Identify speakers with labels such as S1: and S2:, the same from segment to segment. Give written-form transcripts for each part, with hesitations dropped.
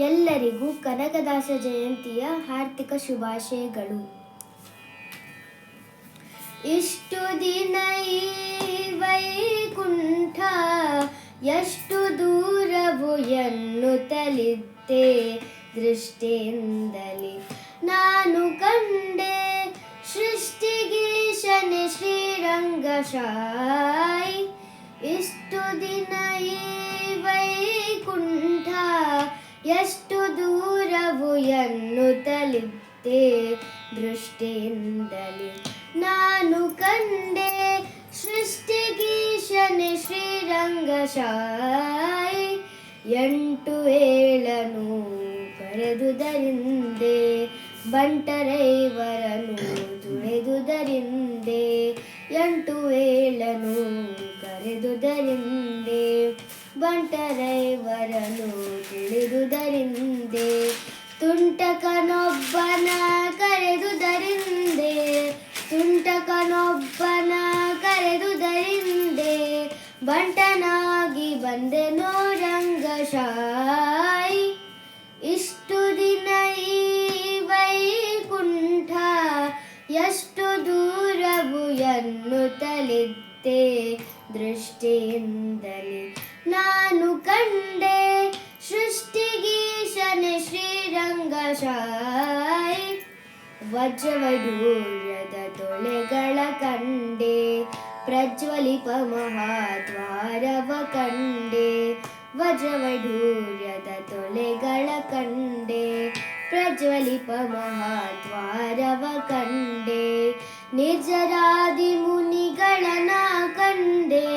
S1: ಎಲ್ಲರಿಗೂ ಕನಕದಾಸ ಜಯಂತಿಯ ಹಾರ್ದಿಕ ಶುಭಾಶಯಗಳು. ಇಷ್ಟು ದಿನ ಈ ವೈಕುಂಠ ಎಷ್ಟು ದೂರವು ಎನ್ನುತ್ತಲಿದ್ದೆ, ದೃಷ್ಟಿಯಿಂದಲೇ ನಾನು ಕಂಡೆ ಸೃಷ್ಟಿಗೀಶನೆ ಶ್ರೀರಂಗಶಾಯಿ. ಇಷ್ಟು ದಿನ ಈ ವೈಕುಂಠ ಎಷ್ಟು ದೂರವು ಎನ್ನುತ್ತಲಿದ್ದೆ, ದೃಷ್ಟಿಯಿಂದಲೇ ನಾನು ಕಂಡೆ ಸೃಷ್ಟಿಗೀಶನೆ ಶ್ರೀರಂಗಶಾಯಿ. 8 ಏಳನು ಕರೆದುದರಿಂದೆ, ಬಂಟರೈವರನು ತುಳಿದುದರಿಂದೆ. 8 ಏಳನು ಕರೆದುದರಿಂದೆ, ಬಂಟರೈವರನು ತಿಳಿದುದರಿಂದೆ. ತುಂಟಕನೊಬ್ಬನ ಕರೆದುದರಿಂದೆ, ತುಂಟಕನೊಬ್ಬನ ಕರೆದುದರಿಂದೆ. ಬಂಟನಾಗಿ ಬಂದೆನೋ ರಂಗಶಾಯಿ. ಇಷ್ಟು ದಿನ ಈ ವೈಕುಂಠ ಎಷ್ಟು ದೂರವು ಎನ್ನುತ್ತಲಿದ್ದೆ, ದೃಷ್ಟಿಯಿಂದಲೇ ನಾನು ಕಂಡೆ ಸೃಷ್ಟಿಗೀಶನೆ ಶ್ರೀರಂಗಶಾಯಿ. ವಜ್ರವೈಢೂರ್ಯದ ತೊಳೆಗಳ ಕಂಡೆ, ಪ್ರಜ್ವಲಿಪ ಮಹಾದ್ವಾರವ ಕಂಡೆ. ವಜ್ರವೈಢೂರ್ಯದ ತೊಳೆಗಳ ಕಂಡೆ, ಪ್ರಜ್ವಲಿಪ ಮಹಾದ್ವಾರವ ಕಂಡೆ. ನಿರ್ಜರಾದಿ ಮುನಿಗಳನ ಕಂಡೆ,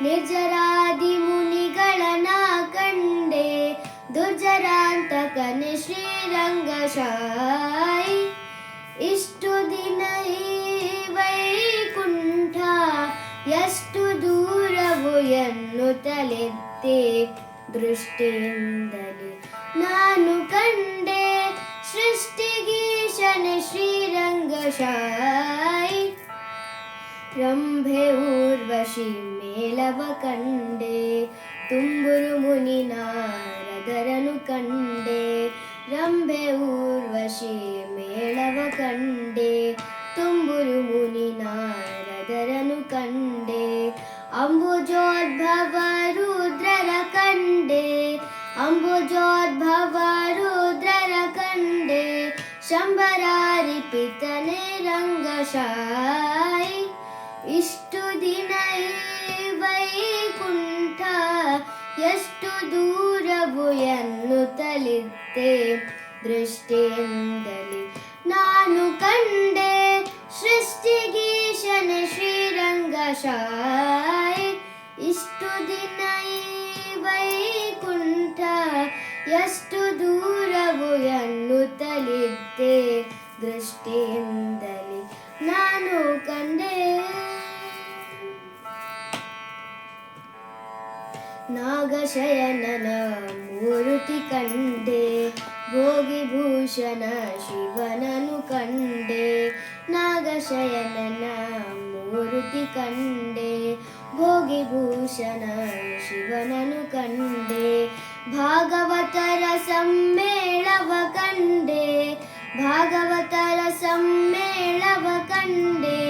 S1: ನಿರ್ಜರಾದಿ ಮುನಿಗಳನ ಕಂಡೆ. ದುರ್ಜರಾಂತಕನೆ ಶ್ರೀರಂಗಶಾಯಿ. ಇಷ್ಟು ದಿನ ಈ ವೈಕುಂಠ ಎಷ್ಟು ದೂರವು ಎನ್ನುತ್ತಲಿದ್ದೆ, ದೃಷ್ಟಿಯಿಂದಲೇ ನಾನು ಕಂಡೆ ಸೃಷ್ಟಿಗೀಶನೆ ಶ್ರೀರಂಗಶಾಯಿ. ರಂಭೆ ಊರ್ವಶಿ ಮೇಳವ ಕಂಡೆ, ತುಂಬುರು ಮುನಿ ನಾರದರನು ಕಂಡೆ. ರಂಭೆ ಊರ್ವಶಿ ಮೇಳವ ಕಂಡೆ, ತುಂಬುರು ಮುನಿ ನಾರದರನು ಕಂಡೆ. ಅಂಬುಜೋದ್ಭವ ರುದ್ರರ ಕಂಡೆ, ಅಂಬುಜೋದ್ಭವ ರುದ್ರರ ಕಂಡೆ. ಶಂಬರಾರಿಪಿತನೆ ರಂಗಶಾಯಿ. ಇಷ್ಟು ದಿನ ಈ ವೈಕುಂಠ ಎಷ್ಟು ದೂರವು ಎನ್ನುತ್ತಲಿದ್ದೆ, ದೃಷ್ಟಿಯಿಂದಲೇ ನಾನು ಕಂಡೆ ಸೃಷ್ಟಿಗೀಶನೆ ಶ್ರೀರಂಗಶಾಯಿ. ಇಷ್ಟು ದಿನ ಈ ವೈಕುಂಠ ಎಷ್ಟು ದೂರವು ಎನ್ನುತ್ತಲಿದ್ದೆ, ದೃಷ್ಟಿಯಿಂದಲೇ ನಾನು ಕಂಡೆ. ನಾಗಶಯನನ ಮೂರುತಿ ಕಂಡೆ, ಭೋಗಿಭೂಷಣ ಶಿವನನು ಕಂಡೆ. ನಾಗಶಯನನ ಮೂರುತಿ ಕಂಡೆ, ಭೋಗಿಭೂಷಣ ಶಿವನನು ಕಂಡೆ. ಭಾಗವತರ ಸಮ್ಮೇಳವ ಕಂಡೆ, ಭಾಗವತರ ಸಮ್ಮೇಳವ ಕಂಡೆ.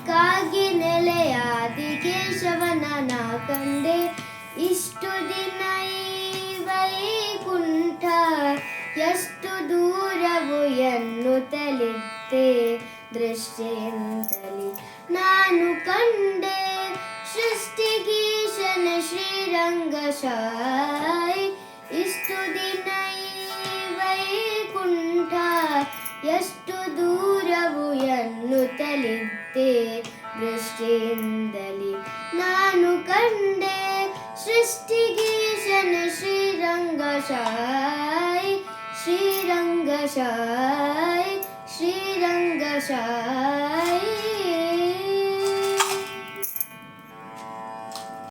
S1: ಕಾಗಿ ನೆಲೆಯಾದಿ ಕೇಶವನ ಕಂಡೆ. ಇಷ್ಟು ದಿನ ಈ ವೈಕುಂಠ ಎಷ್ಟು ದೂರವು ಎನ್ನುತ್ತಲಿದ್ದೆ, ದೃಷ್ಟಿಯಿಂದಲೇ ನಾನು ಕಂಡೆ ಸೃಷ್ಟಿಗೀಶನೆ ಶ್ರೀರಂಗಶಾಯಿ. ಇಷ್ಟು ದಿನ ಈ ವೈಕುಂಠ ಎಷ್ಟು ದೂರವು ಎನ್ನುತ್ತಲಿದ್ದೆ, ದೃಷ್ಟಿಯಿಂದಲೇ ನಾನು ಕಂಡೆ ಸೃಷ್ಟಿಗೀಶನೆ ಶ್ರೀರಂಗಶಾಯಿ. ಶ್ರೀರಂಗಶಾಯಿ, ಶ್ರೀರಂಗಶಾಯಿ.